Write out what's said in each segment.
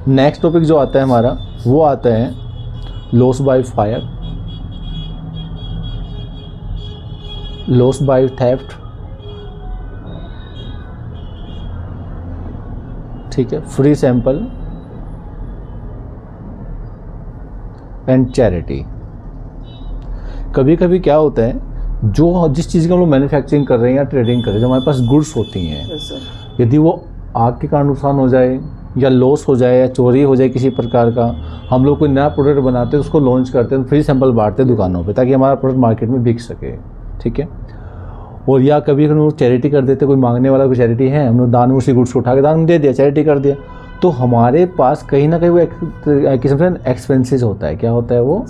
Next topic जो आता है हमारा वो आता है loss by fire, loss by theft, ठीक है, फ्री सैंपल एंड चैरिटी। कभी कभी क्या होता है, जो जिस चीज़ की हम लोग मैन्युफैक्चरिंग कर रहे हैं या ट्रेडिंग कर रहे हैं, जो हमारे पास गुड्स होती हैं, यदि वो आग के कारण नुकसान हो जाए या लॉस हो जाए या चोरी हो जाए किसी प्रकार का, हम लोग कोई नया प्रोडक्ट बनाते हैं, उसको लॉन्च करते हैं, फ्री सैंपल बांटते हैं दुकानों पे ताकि हमारा प्रोडक्ट मार्केट में बिक सके, ठीक है। और या कभी हम लोग चैरिटी कर देते, कोई मांगने वाला कोई चैरिटी है, हम लोग दान में उसी गुड्स को उठा के दान में दे दिया, चैरिटी कर दिया, तो हमारे पास कहीं ना कहीं वो एक किस्म से एक्सपेंसेस होता है। क्या होता है वो?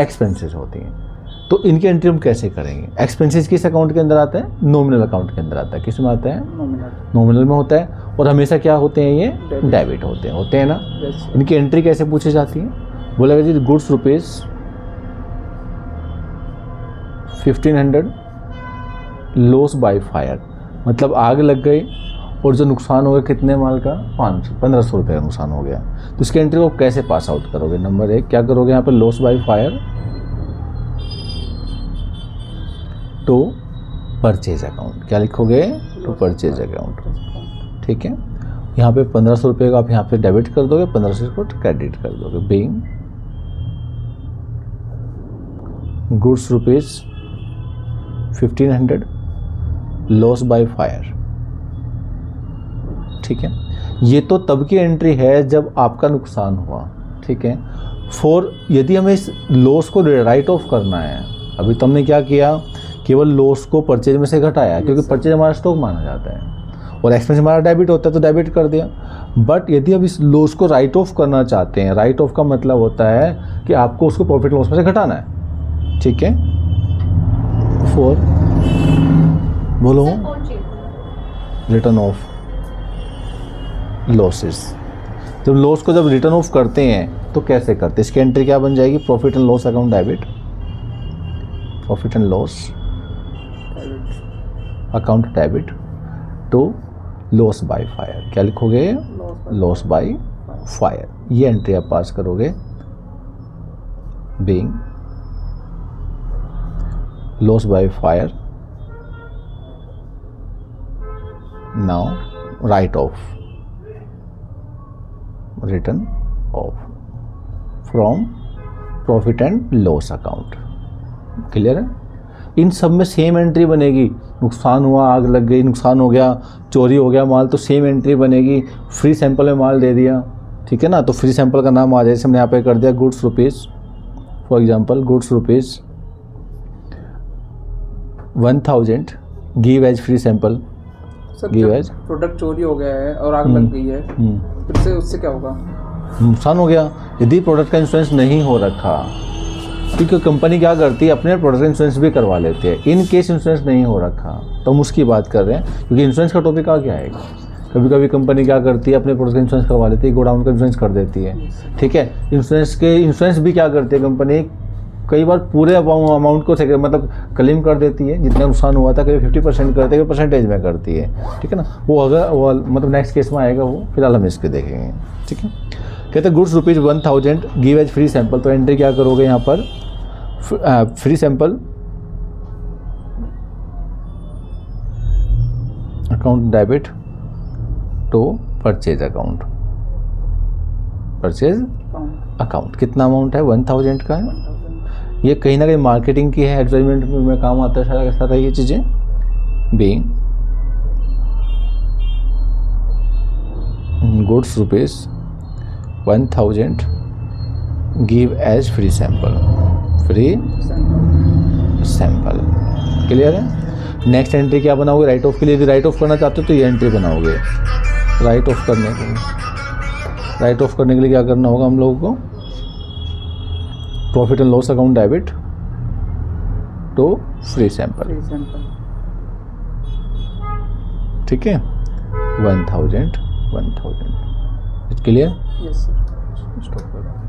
एक्सपेंसेस होती हैं। तो इनकी एंट्री हम कैसे करेंगे? एक्सपेंसेस किस अकाउंट के अंदर आता है? नॉमिनल अकाउंट के अंदर आता है। किस में आता है? नॉमिनल में होता है। और हमेशा क्या होते हैं? ये डेबिट होते हैं ना। इनकी एंट्री कैसे पूछी जाती है? बोलेगा जी goods rupees 1500 loss by fire, मतलब आग लग गई और जो नुकसान हो गया कितने माल का? 1500 रुपये का नुकसान हो गया। तो इसकी एंट्री को कैसे पास आउट करोगे? नंबर 1 क्या करोगे यहाँ पर? Loss by fire to purchase account. क्या लिखोगे? टू परचेज अकाउंट, ठीक है। यहाँ पे 1500 रुपये का आप यहाँ पे डेबिट कर दोगे, 1500 को क्रेडिट कर दोगे। Being goods rupees 1500 loss by fire, ठीक है। ये तो तब की एंट्री है जब आपका नुकसान हुआ, ठीक है। यदि हमें इस लॉस को राइट ऑफ करना है, अभी तो हमने क्या किया, केवल लॉस को परचेज में से घटाया, क्योंकि परचेज हमारा स्टॉक माना जाता है और एक्सपेंस हमारा डेबिट होता है तो डेबिट कर दिया। बट यदि अब इस लॉस को राइट ऑफ करना चाहते हैं, राइट ऑफ का मतलब होता है कि आपको उसको प्रॉफिट लॉस में से घटाना है, ठीक है। बोलो रिटर्न ऑफ लॉसेस। जब लॉस को जब रिटर्न ऑफ करते हैं तो कैसे करते हैं? इसकी एंट्री क्या बन जाएगी? Profit and loss account debit, profit and loss account debit to loss by fire. क्या लिखोगे? Loss by fire. ये एंट्री आप पास करोगे। Being loss by fire, now write off, return off from profit and loss account. Clear है? इन सब में same entry बनेगी। नुकसान हुआ, आग लग गई, नुकसान हो गया, चोरी हो गया माल, तो सेम एंट्री बनेगी। फ्री सैंपल में माल दे दिया, ठीक है ना, तो फ्री सैंपल का नाम आ जाए। जैसे हमने यहाँ पे कर दिया goods rupees, for example goods rupees 1000 give as free sample. Give as product चोरी हो गया है और आग लग गई है, फिर से उससे क्या होगा? नुकसान हो गया। यदि प्रोडक्ट का इंश्योरेंस नहीं हो रखा, क्योंकि कंपनी क्या करती है, अपने प्रोडक्ट का इंश्योरेंस भी करवा लेते हैं। इन केस इंश्योरेंस नहीं हो रखा तो हम उसकी बात कर रहे हैं, क्योंकि इंश्योरेंस का टॉपिक आ गया आएगा। कभी कभी कंपनी क्या करती है, अपने प्रोडक्ट का इंश्योरेंस करवा लेती है, गोडाउन का इंश्योरेंस कर देती है, ठीक है। इंश्योरेंस भी क्या करती है कंपनी, कई बार पूरे अमाउंट को मतलब क्लेम कर देती है, जितना नुकसान हुआ था, कभी 50% करती है, कभी परसेंटेज में करती है, ठीक है ना। वो अगर वो मतलब नेक्स्ट केस में आएगा, वो फिलहाल हम इसके देखेंगे, ठीक है। कहते हैं goods rupees 1000 give as free sample. तो एंट्री क्या करोगे यहाँ पर? Free sample account debit to purchase account, purchase account. कितना अमाउंट है? 1000 का है। ये कहीं ना कहीं मार्केटिंग की है, एडवर्टाइजमेंट में काम आता है सारा ये चीज़ें। Being goods rupees 1000 give as free sample, free sample. Clear है? नेक्स्ट एंट्री क्या बनाओगे? राइट ऑफ के लिए। यदि राइट ऑफ करना चाहते हो तो ये एंट्री बनाओगे। राइट ऑफ करने के लिए, राइट ऑफ करने के लिए क्या करना होगा हम लोगों को? Profit and loss account debit to free sample, ठीक है। 1000 क्लियर? Yes sir. स्टॉप करो।